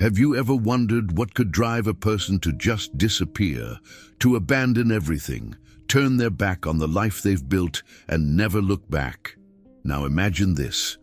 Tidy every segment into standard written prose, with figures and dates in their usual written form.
Have you ever wondered what could drive a person to just disappear, to abandon everything, turn their back on the life they've built, and never look back? Now imagine this.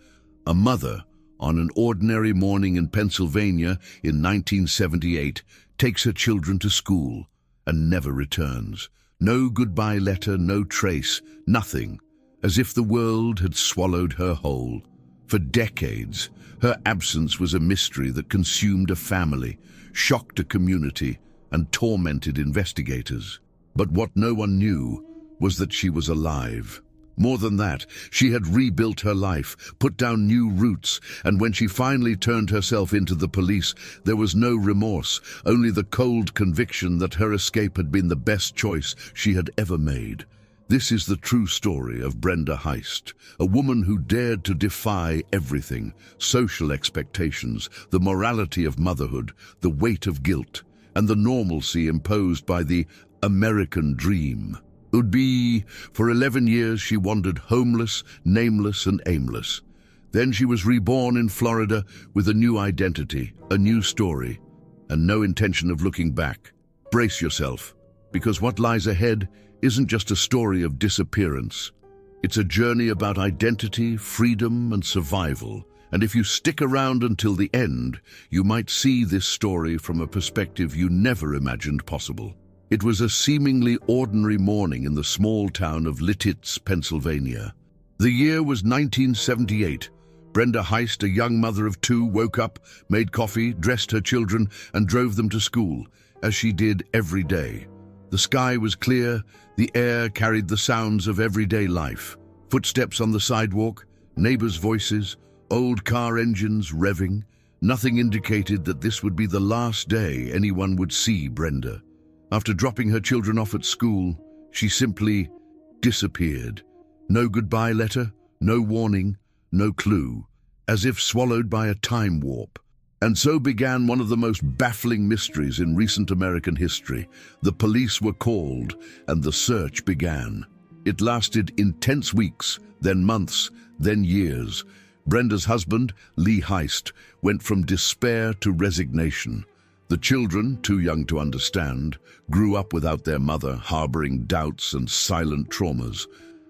A mother, on an ordinary morning in Pennsylvania in 1978, takes her children to school and never returns. No goodbye letter, no trace, nothing, as if the world had swallowed her whole. For decades, her absence was a mystery that consumed a family, shocked a community, and tormented investigators. But what no one knew was that she was alive. More than that, she had rebuilt her life, put down new roots, and when she finally turned herself into the police, there was no remorse, only the cold conviction that her escape had been the best choice she had ever made. This is the true story of Brenda Heist, a woman who dared to defy everything: social expectations, the morality of motherhood, the weight of guilt, and the normalcy imposed by the American dream. For 11 years she wandered homeless, nameless and aimless. Then she was reborn in Florida with a new identity, a new story, and no intention of looking back. Brace yourself, because what lies ahead isn't just a story of disappearance. It's a journey about identity, freedom, and survival. And if you stick around until the end, you might see this story from a perspective you never imagined possible. It was a seemingly ordinary morning in the small town of Lititz, Pennsylvania. The year was 1978. Brenda Heist, a young mother of two, woke up, made coffee, dressed her children, and drove them to school, as she did every day. The sky was clear, the air carried the sounds of everyday life. Footsteps on the sidewalk, neighbors' voices, old car engines revving. Nothing indicated that this would be the last day anyone would see Brenda. After dropping her children off at school, she simply disappeared. No goodbye letter, no warning, no clue, as if swallowed by a time warp. And so began one of the most baffling mysteries in recent American history. The police were called, and the search began. It lasted intense weeks, then months, then years. Brenda's husband, Lee Heist, went from despair to resignation. The children, too young to understand, grew up without their mother, harboring doubts and silent traumas.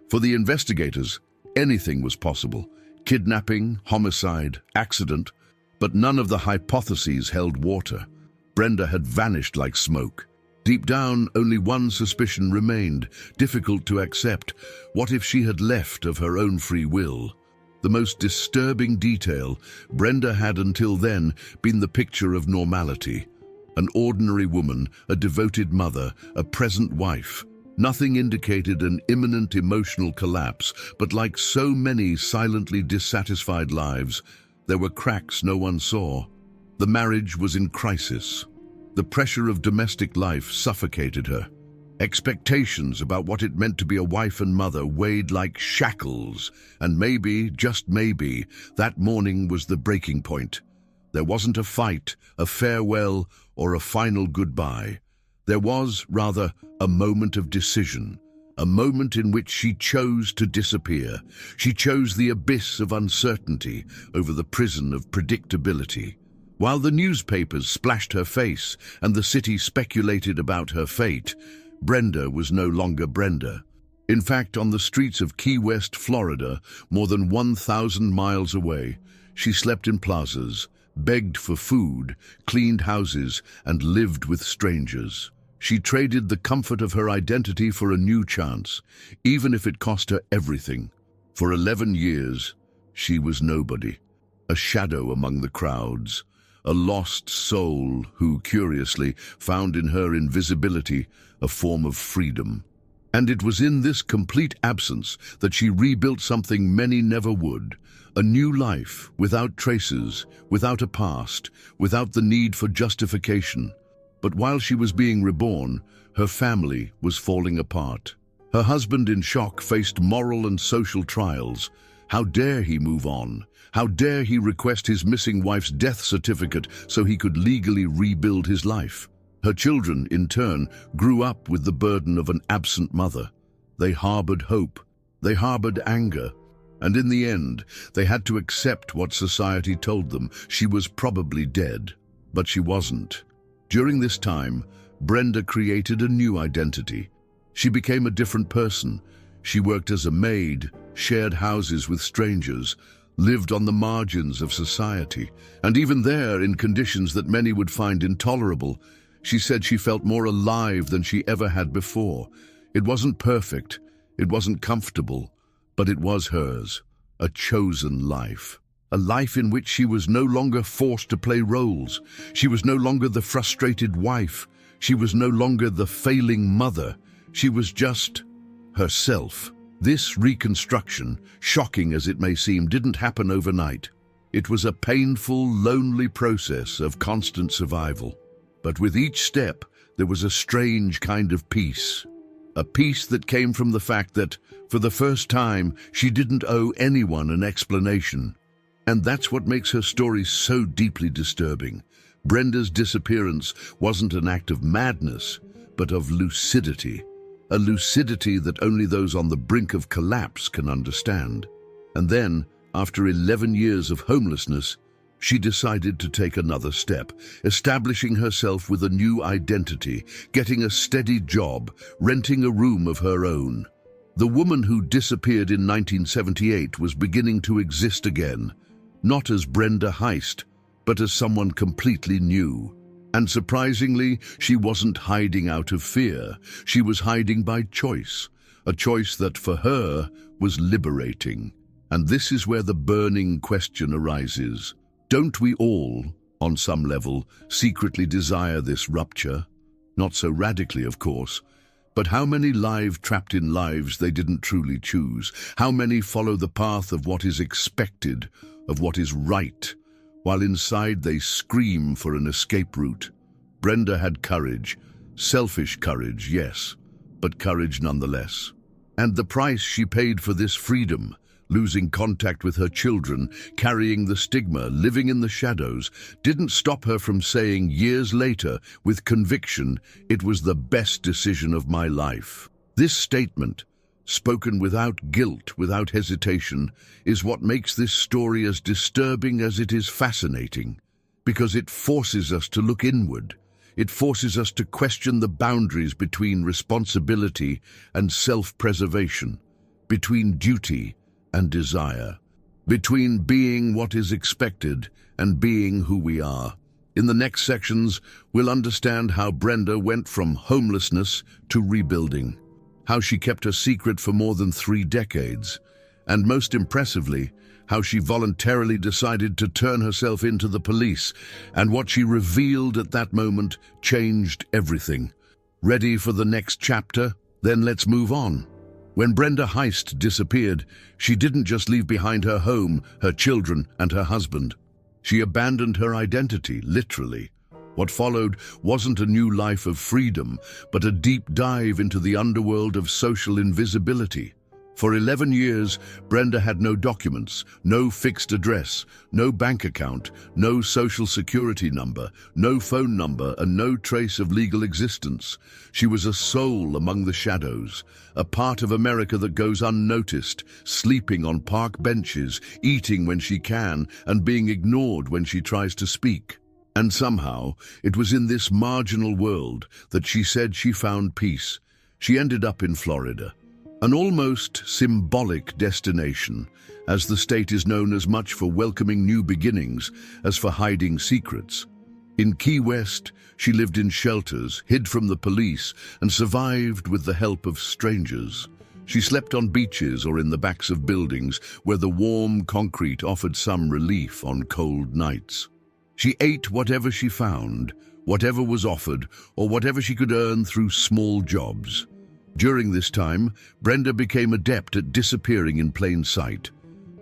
For the investigators, anything was possible: kidnapping, homicide, accident. But none of the hypotheses held water. Brenda had vanished like smoke. Deep down, only one suspicion remained, difficult to accept. What if she had left of her own free will? The most disturbing detail: Brenda had until then been the picture of normality. An ordinary woman, a devoted mother, a present wife. Nothing indicated an imminent emotional collapse, but like so many silently dissatisfied lives, there were cracks no one saw. The marriage was in crisis. The pressure of domestic life suffocated her. Expectations about what it meant to be a wife and mother weighed like shackles, and maybe, just maybe, that morning was the breaking point. There wasn't a fight, a farewell, or a final goodbye. There was, rather, a moment of decision. A moment in which she chose to disappear. She chose the abyss of uncertainty over the prison of predictability. While the newspapers splashed her face and the city speculated about her fate, Brenda was no longer Brenda. In fact, on the streets of Key West, Florida, more than 1,000 miles away, she slept in plazas, begged for food, cleaned houses, and lived with strangers. She traded the comfort of her identity for a new chance, even if it cost her everything. For 11 years, she was nobody, a shadow among the crowds, a lost soul who, curiously, found in her invisibility a form of freedom. And it was in this complete absence that she rebuilt something many never would: a new life, without traces, without a past, without the need for justification. But while she was being reborn, her family was falling apart. Her husband, in shock, faced moral and social trials. How dare he move on? How dare he request his missing wife's death certificate so he could legally rebuild his life? Her children, in turn, grew up with the burden of an absent mother. They harbored hope. They harbored anger. And in the end, they had to accept what society told them: she was probably dead. But she wasn't. During this time, Brenda created a new identity. She became a different person. She worked as a maid, shared houses with strangers, lived on the margins of society, and even there, in conditions that many would find intolerable, she said she felt more alive than she ever had before. It wasn't perfect, it wasn't comfortable, but it was hers, a chosen life. A life in which she was no longer forced to play roles. She was no longer the frustrated wife. She was no longer the failing mother. She was just herself. This reconstruction, shocking as it may seem, didn't happen overnight. It was a painful, lonely process of constant survival. But with each step, there was a strange kind of peace. A peace that came from the fact that, for the first time, she didn't owe anyone an explanation. And that's what makes her story so deeply disturbing. Brenda's disappearance wasn't an act of madness, but of lucidity. A lucidity that only those on the brink of collapse can understand. And then, after 11 years of homelessness, she decided to take another step, establishing herself with a new identity, getting a steady job, renting a room of her own. The woman who disappeared in 1978 was beginning to exist again, not as Brenda Heist, but as someone completely new. And surprisingly, she wasn't hiding out of fear. She was hiding by choice, a choice that for her was liberating. And this is where the burning question arises. Don't we all, on some level, secretly desire this rupture? Not so radically, of course. But how many live trapped in lives they didn't truly choose? How many follow the path of what is expected, of what is right, while inside they scream for an escape route? Brenda had courage, selfish courage, yes, but courage nonetheless. And the price she paid for this freedom, losing contact with her children, carrying the stigma, living in the shadows, didn't stop her from saying years later, with conviction, "It was the best decision of my life." This statement, spoken without guilt, without hesitation, is what makes this story as disturbing as it is fascinating, because it forces us to look inward. It forces us to question the boundaries between responsibility and self-preservation, between duty and desire, between being what is expected and being who we are. In the next sections, we'll understand how Brenda went from homelessness to rebuilding, how she kept her secret for more than 3 decades, and most impressively, how she voluntarily decided to turn herself into the police, and what she revealed at that moment changed everything. Ready for the next chapter? Then let's move on. When Brenda Heist disappeared, she didn't just leave behind her home, her children, and her husband. She abandoned her identity, literally. What followed wasn't a new life of freedom, but a deep dive into the underworld of social invisibility. For 11 years, Brenda had no documents, no fixed address, no bank account, no social security number, no phone number, and no trace of legal existence. She was a soul among the shadows, a part of America that goes unnoticed, sleeping on park benches, eating when she can, and being ignored when she tries to speak. And somehow, it was in this marginal world that she said she found peace. She ended up in Florida, an almost symbolic destination, as the state is known as much for welcoming new beginnings as for hiding secrets. In Key West, she lived in shelters, hid from the police, and survived with the help of strangers. She slept on beaches or in the backs of buildings where the warm concrete offered some relief on cold nights. She ate whatever she found, whatever was offered, or whatever she could earn through small jobs. During this time, Brenda became adept at disappearing in plain sight.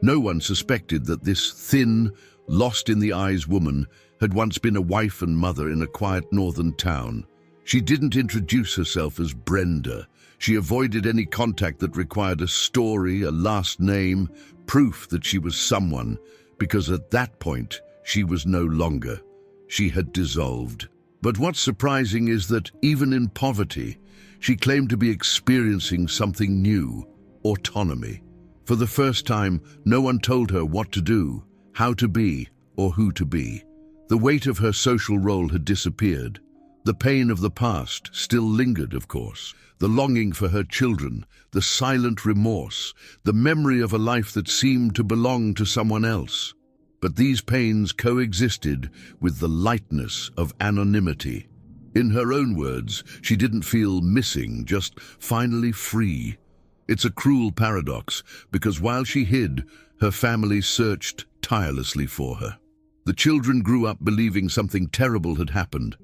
No one suspected that this thin, lost-in-the-eyes woman had once been a wife and mother in a quiet northern town. She didn't introduce herself as Brenda. She avoided any contact that required a story, a last name, proof that she was someone, because at that point, she was no longer. She had dissolved. But what's surprising is that, even in poverty, she claimed to be experiencing something new, autonomy. For the first time, no one told her what to do, how to be, or who to be. The weight of her social role had disappeared. The pain of the past still lingered, of course. The longing for her children, the silent remorse, the memory of a life that seemed to belong to someone else. But these pains coexisted with the lightness of anonymity. In her own words, she didn't feel missing, just finally free. It's a cruel paradox, because while she hid, her family searched tirelessly for her. The children grew up believing something terrible had happened.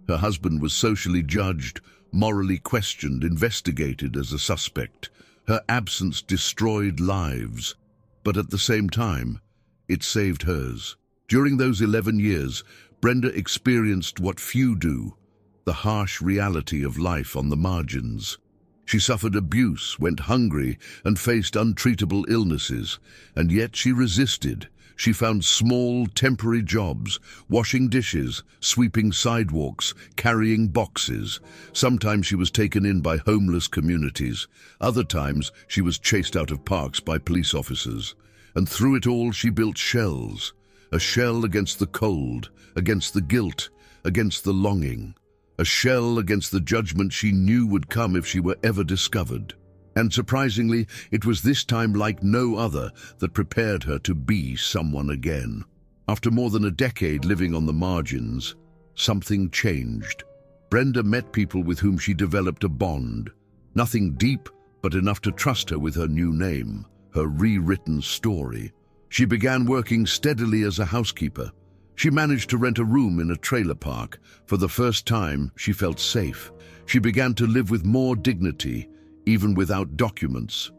Her husband was socially judged, morally questioned, investigated as a suspect. Her absence destroyed lives, but at the same time, it saved hers. During those 11 years, Brenda experienced what few do, the harsh reality of life on the margins. She suffered abuse, went hungry, and faced untreatable illnesses, and yet she resisted. She found small, temporary jobs, washing dishes, sweeping sidewalks, carrying boxes. Sometimes she was taken in by homeless communities. Other times she was chased out of parks by police officers. And through it all she built shells. A shell against the cold, against the guilt, against the longing. A shell against the judgment she knew would come if she were ever discovered. And surprisingly, it was this time like no other that prepared her to be someone again. After more than a decade living on the margins, something changed. Brenda met people with whom she developed a bond. Nothing deep, but enough to trust her with her new name, her rewritten story. She began working steadily as a housekeeper. She managed to rent a room in a trailer park. For the first time, she felt safe. She began to live with more dignity, even without documents.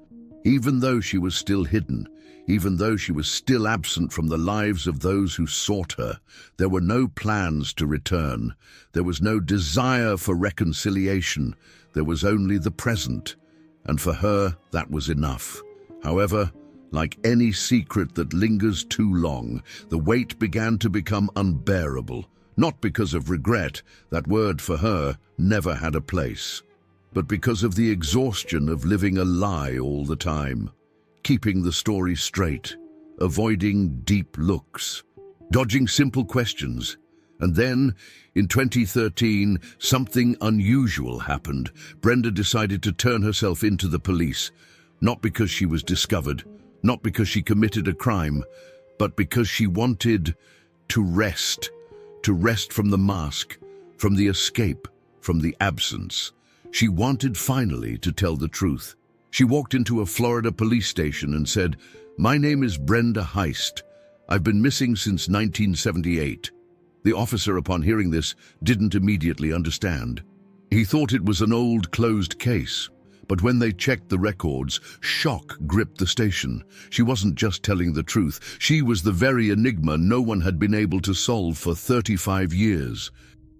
Even though she was still hidden, even though she was still absent from the lives of those who sought her, there were no plans to return. There was no desire for reconciliation. There was only the present. And for her, that was enough. However, like any secret that lingers too long, the weight began to become unbearable. Not because of regret, that word for her never had a place, but because of the exhaustion of living a lie all the time, keeping the story straight, avoiding deep looks, dodging simple questions. And then, in 2013, something unusual happened. Brenda decided to turn herself into the police, not because she was discovered, not because she committed a crime, but because she wanted to rest from the mask, from the escape, from the absence. She wanted finally to tell the truth. She walked into a Florida police station and said, "My name is Brenda Heist. I've been missing since 1978. The officer, upon hearing this, didn't immediately understand. He thought it was an old, closed case. But when they checked the records, shock gripped the station. She wasn't just telling the truth. She was the very enigma no one had been able to solve for 35 years.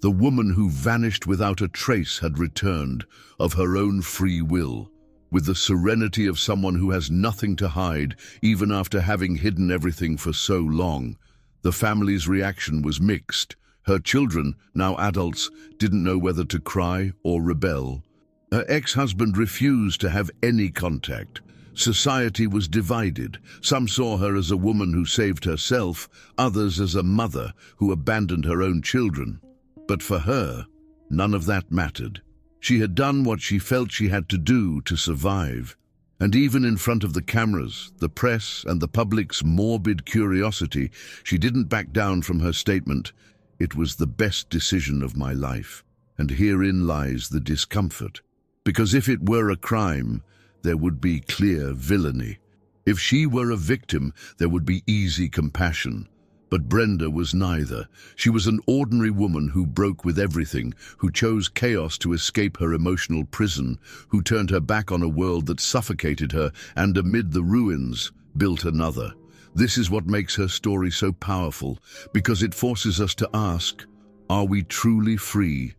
The woman who vanished without a trace had returned, of her own free will, with the serenity of someone who has nothing to hide, even after having hidden everything for so long. The family's reaction was mixed. Her children, now adults, didn't know whether to cry or rebel. Her ex-husband refused to have any contact. Society was divided. Some saw her as a woman who saved herself, others as a mother who abandoned her own children. But for her, none of that mattered. She had done what she felt she had to do to survive. And even in front of the cameras, the press, and the public's morbid curiosity, she didn't back down from her statement, "It was the best decision of my life." And herein lies the discomfort. Because if it were a crime, there would be clear villainy. If she were a victim, there would be easy compassion. But Brenda was neither. She was an ordinary woman who broke with everything, who chose chaos to escape her emotional prison, who turned her back on a world that suffocated her and, amid the ruins, built another. This is what makes her story so powerful, because it forces us to ask, are we truly free?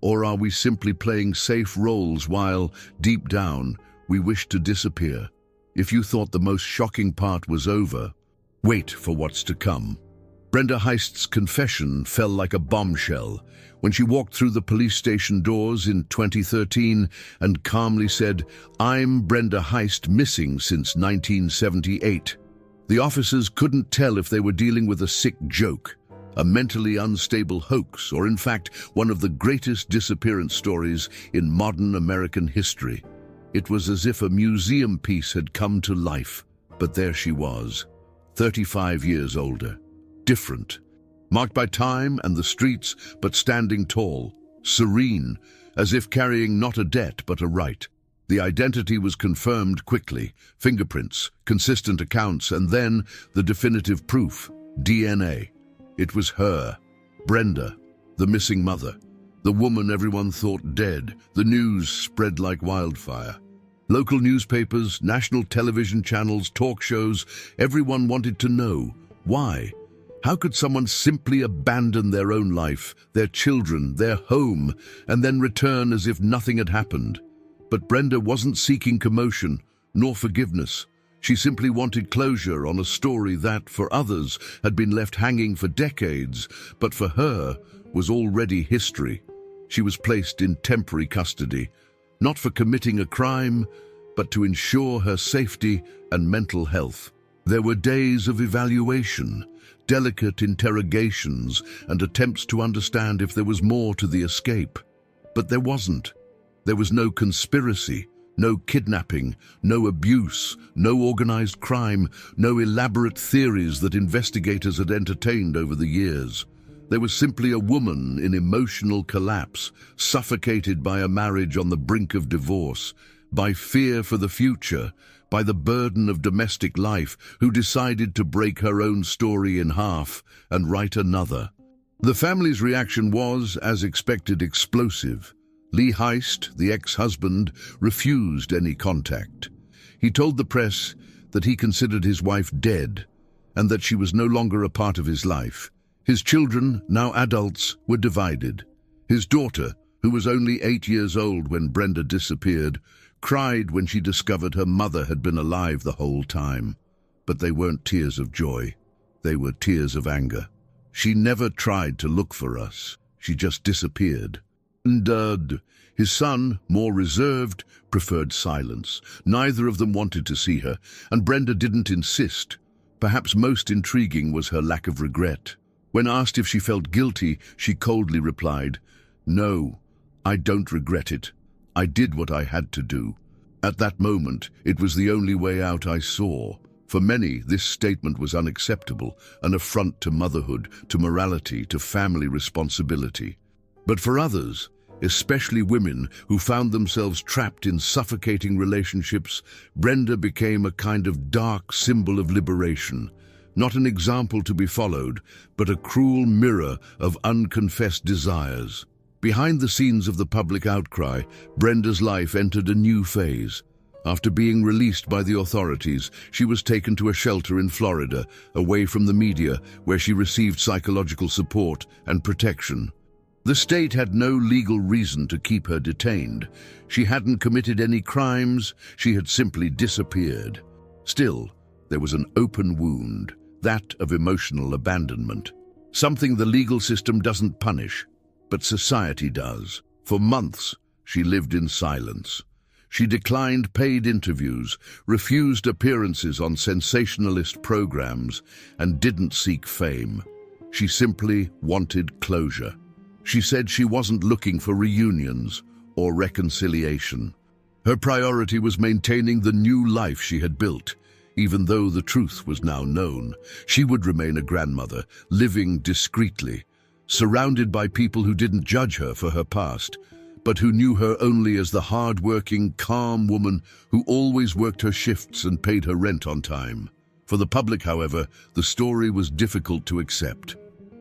Or are we simply playing safe roles while, deep down, we wish to disappear? If you thought the most shocking part was over, wait for what's to come. Brenda Heist's confession fell like a bombshell when she walked through the police station doors in 2013 and calmly said, "I'm Brenda Heist, missing since 1978. The officers couldn't tell if they were dealing with a sick joke, a mentally unstable hoax, or in fact, one of the greatest disappearance stories in modern American history. It was as if a museum piece had come to life, but there she was, 35 years older, different, marked by time and the streets, but standing tall, serene, as if carrying not a debt but a right. The identity was confirmed quickly, fingerprints, consistent accounts, and then the definitive proof, DNA. It was her, Brenda, the missing mother, the woman everyone thought dead. The news spread like wildfire. Local newspapers, national television channels, talk shows, everyone wanted to know. Why? How could someone simply abandon their own life, their children, their home, and then return as if nothing had happened? But Brenda wasn't seeking commotion, nor forgiveness. She simply wanted closure on a story that, for others, had been left hanging for decades, but for her was already history. She was placed in temporary custody, not for committing a crime, but to ensure her safety and mental health. There were days of evaluation, delicate interrogations, and attempts to understand if there was more to the escape. But there wasn't. There was no conspiracy, no kidnapping, no abuse, no organized crime, no elaborate theories that investigators had entertained over the years. There was simply a woman in emotional collapse, suffocated by a marriage on the brink of divorce, by fear for the future, by the burden of domestic life, who decided to break her own story in half and write another. The family's reaction was, as expected, explosive. Lee Heist, the ex-husband, refused any contact. He told the press that he considered his wife dead and that she was no longer a part of his life. His children, now adults, were divided. His daughter, who was only 8 years old when Brenda disappeared, cried when she discovered her mother had been alive the whole time. But they weren't tears of joy. They were tears of anger. She never tried to look for us. She just disappeared. And his son, more reserved, preferred silence. Neither of them wanted to see her, and Brenda didn't insist. Perhaps most intriguing was her lack of regret. When asked if she felt guilty, she coldly replied, "No, I don't regret it. I did what I had to do. At that moment, it was the only way out I saw." For many, this statement was unacceptable, an affront to motherhood, to morality, to family responsibility. But for others, especially women who found themselves trapped in suffocating relationships, Brenda became a kind of dark symbol of liberation. Not an example to be followed, but a cruel mirror of unconfessed desires. Behind the scenes of the public outcry, Brenda's life entered a new phase. After being released by the authorities, she was taken to a shelter in Florida, away from the media, where she received psychological support and protection. The state had no legal reason to keep her detained. She hadn't committed any crimes, she had simply disappeared. Still, there was an open wound, that of emotional abandonment. Something the legal system doesn't punish, but society does. For months, she lived in silence. She declined paid interviews, refused appearances on sensationalist programs, and didn't seek fame. She simply wanted closure. She said she wasn't looking for reunions or reconciliation. Her priority was maintaining the new life she had built. Even though the truth was now known, she would remain a grandmother, living discreetly, surrounded by people who didn't judge her for her past, but who knew her only as the hard-working, calm woman who always worked her shifts and paid her rent on time. For the public, however, the story was difficult to accept.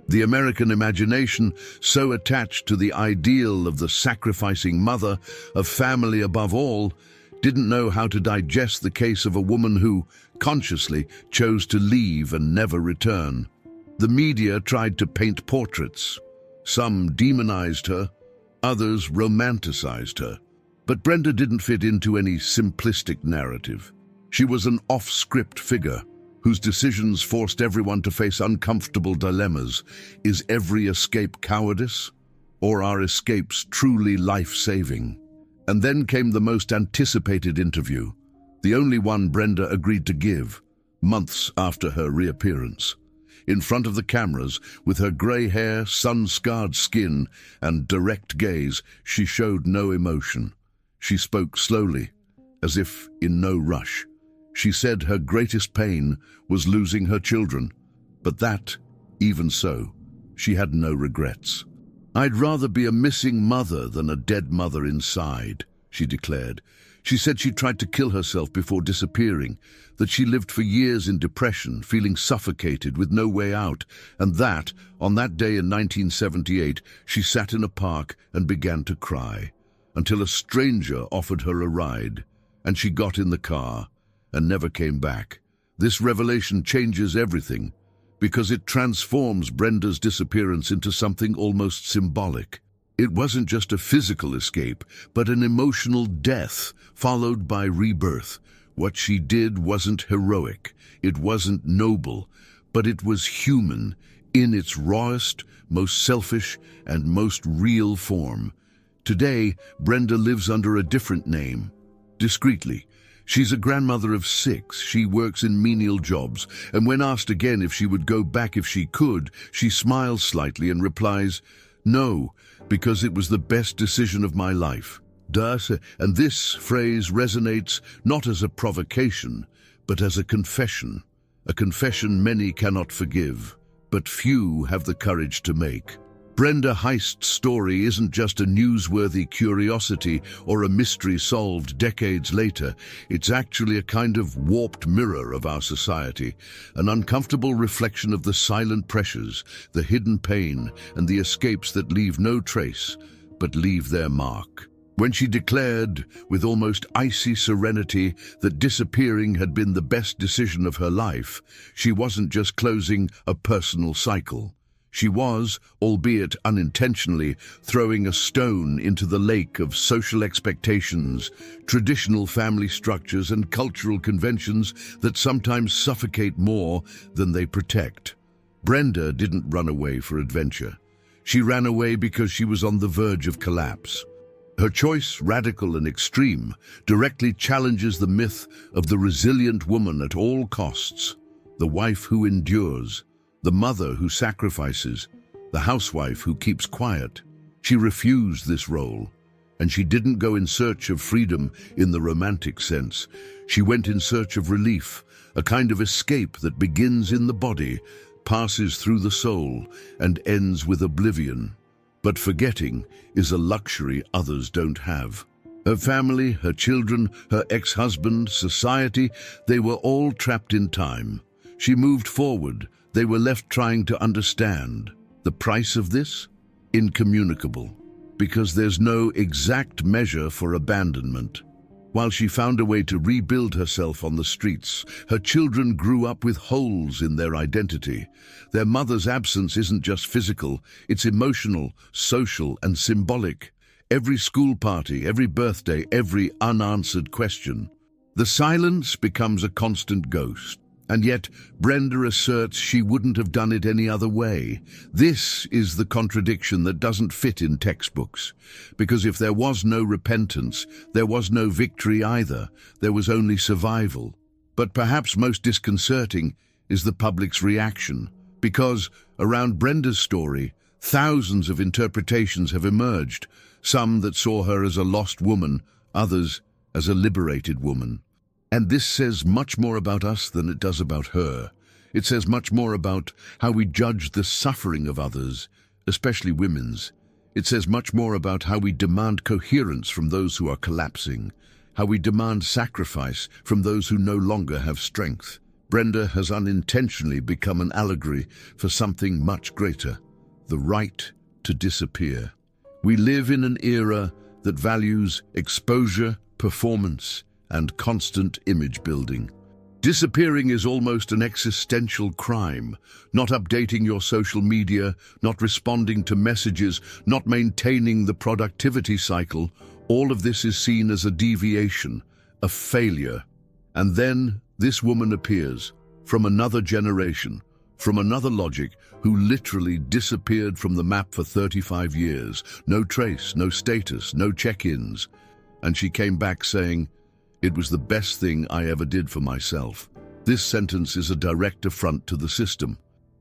The American imagination, so attached to the ideal of the sacrificing mother, of family above all, didn't know how to digest the case of a woman who, consciously, chose to leave and never return. The media tried to paint portraits. Some demonized her, others romanticized her. But Brenda didn't fit into any simplistic narrative. She was an off-script figure, whose decisions forced everyone to face uncomfortable dilemmas. Is every escape cowardice? Or are escapes truly life-saving? And then came the most anticipated interview, the only one Brenda agreed to give, months after her reappearance. in front of the cameras, with her grey hair, sun-scarred skin, and direct gaze, she showed no emotion. She spoke slowly, as if in no rush. She said her greatest pain was losing her children, but that, even so, she had no regrets. "I'd rather be a missing mother than a dead mother inside," she declared. She said she tried to kill herself before disappearing, that she lived for years in depression, feeling suffocated with no way out, and that, on that day in 1978, she sat in a park and began to cry, until a stranger offered her a ride, and she got in the car and never came back. This revelation changes everything, because it transforms Brenda's disappearance into something almost symbolic. It wasn't just a physical escape, but an emotional death, followed by rebirth. What she did wasn't heroic, it wasn't noble, but it was human, in its rawest, most selfish, and most real form. Today, Brenda lives under a different name, discreetly. She's a grandmother of 6, she works in menial jobs, and when asked again if she would go back if she could, she smiles slightly and replies, "No, because it was the best decision of my life." And this phrase resonates not as a provocation, but as a confession many cannot forgive, but few have the courage to make. Brenda Heist's story isn't just a newsworthy curiosity or a mystery solved decades later. It's actually a kind of warped mirror of our society, an uncomfortable reflection of the silent pressures, the hidden pain, and the escapes that leave no trace, but leave their mark. When she declared, with almost icy serenity, that disappearing had been the best decision of her life, she wasn't just closing a personal cycle. She was, albeit unintentionally, throwing a stone into the lake of social expectations, traditional family structures, and cultural conventions that sometimes suffocate more than they protect. Brenda didn't run away for adventure. She ran away because she was on the verge of collapse. Her choice, radical and extreme, directly challenges the myth of the resilient woman at all costs, the wife who endures, the mother who sacrifices, the housewife who keeps quiet. She refused this role, and she didn't go in search of freedom in the romantic sense. She went in search of relief, a kind of escape that begins in the body, passes through the soul, and ends with oblivion. But forgetting is a luxury others don't have. Her family, her children, her ex-husband, society, they were all trapped in time. She moved forward. They were left trying to understand. The price of this? Incommunicable, because there's no exact measure for abandonment. While she found a way to rebuild herself on the streets, her children grew up with holes in their identity. Their mother's absence isn't just physical, it's emotional, social, and symbolic. Every school party, every birthday, every unanswered question. The silence becomes a constant ghost. And yet, Brenda asserts she wouldn't have done it any other way. This is the contradiction that doesn't fit in textbooks. Because if there was no repentance, there was no victory either. There was only survival. But perhaps most disconcerting is the public's reaction. Because, around Brenda's story, thousands of interpretations have emerged. Some that saw her as a lost woman, others as a liberated woman. And this says much more about us than it does about her. It says much more about how we judge the suffering of others, especially women's. It says much more about how we demand coherence from those who are collapsing, how we demand sacrifice from those who no longer have strength. Brenda has unintentionally become an allegory for something much greater, the right to disappear. We live in an era that values exposure, performance, and constant image building. Disappearing is almost an existential crime. Not updating your social media, not responding to messages, not maintaining the productivity cycle, all of this is seen as a deviation, a failure. And then this woman appears, from another generation, from another logic, who literally disappeared from the map for 35 years. No trace, no status, no check-ins. And she came back saying, "It was the best thing I ever did for myself." This sentence is a direct affront to the system.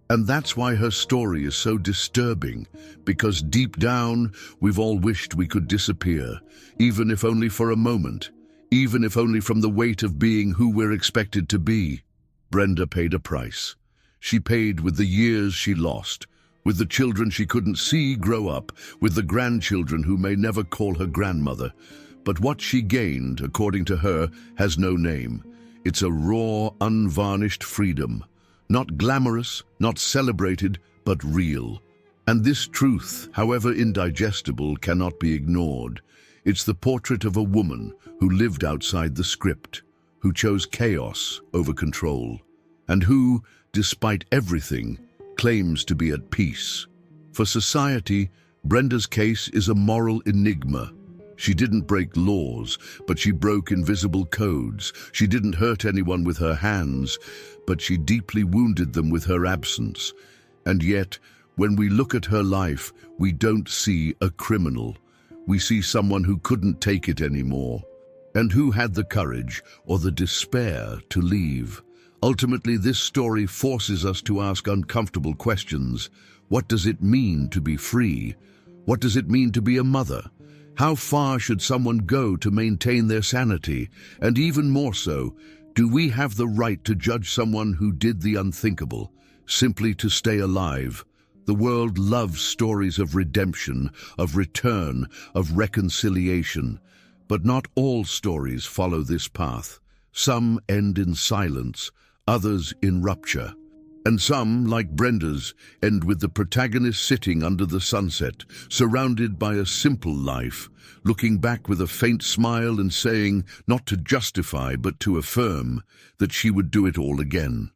And that's why her story is so disturbing, because deep down, we've all wished we could disappear, even if only for a moment, even if only from the weight of being who we're expected to be. Brenda paid a price. She paid with the years she lost, with the children she couldn't see grow up, with the grandchildren who may never call her grandmother. But what she gained, according to her, has no name. It's a raw, unvarnished freedom. Not glamorous, not celebrated, but real. And this truth, however indigestible, cannot be ignored. It's the portrait of a woman who lived outside the script, who chose chaos over control, and who, despite everything, claims to be at peace. For society, Brenda's case is a moral enigma. She didn't break laws, but she broke invisible codes. She didn't hurt anyone with her hands, but she deeply wounded them with her absence. And yet, when we look at her life, we don't see a criminal. We see someone who couldn't take it anymore, and who had the courage or the despair to leave. Ultimately, this story forces us to ask uncomfortable questions. What does it mean to be free? What does it mean to be a mother? How far should someone go to maintain their sanity? And even more so, do we have the right to judge someone who did the unthinkable, simply to stay alive? The world loves stories of redemption, of return, of reconciliation. But not all stories follow this path. Some end in silence, others in rupture. And some, like Brenda's, end with the protagonist sitting under the sunset, surrounded by a simple life, looking back with a faint smile and saying, not to justify but to affirm, that she would do it all again.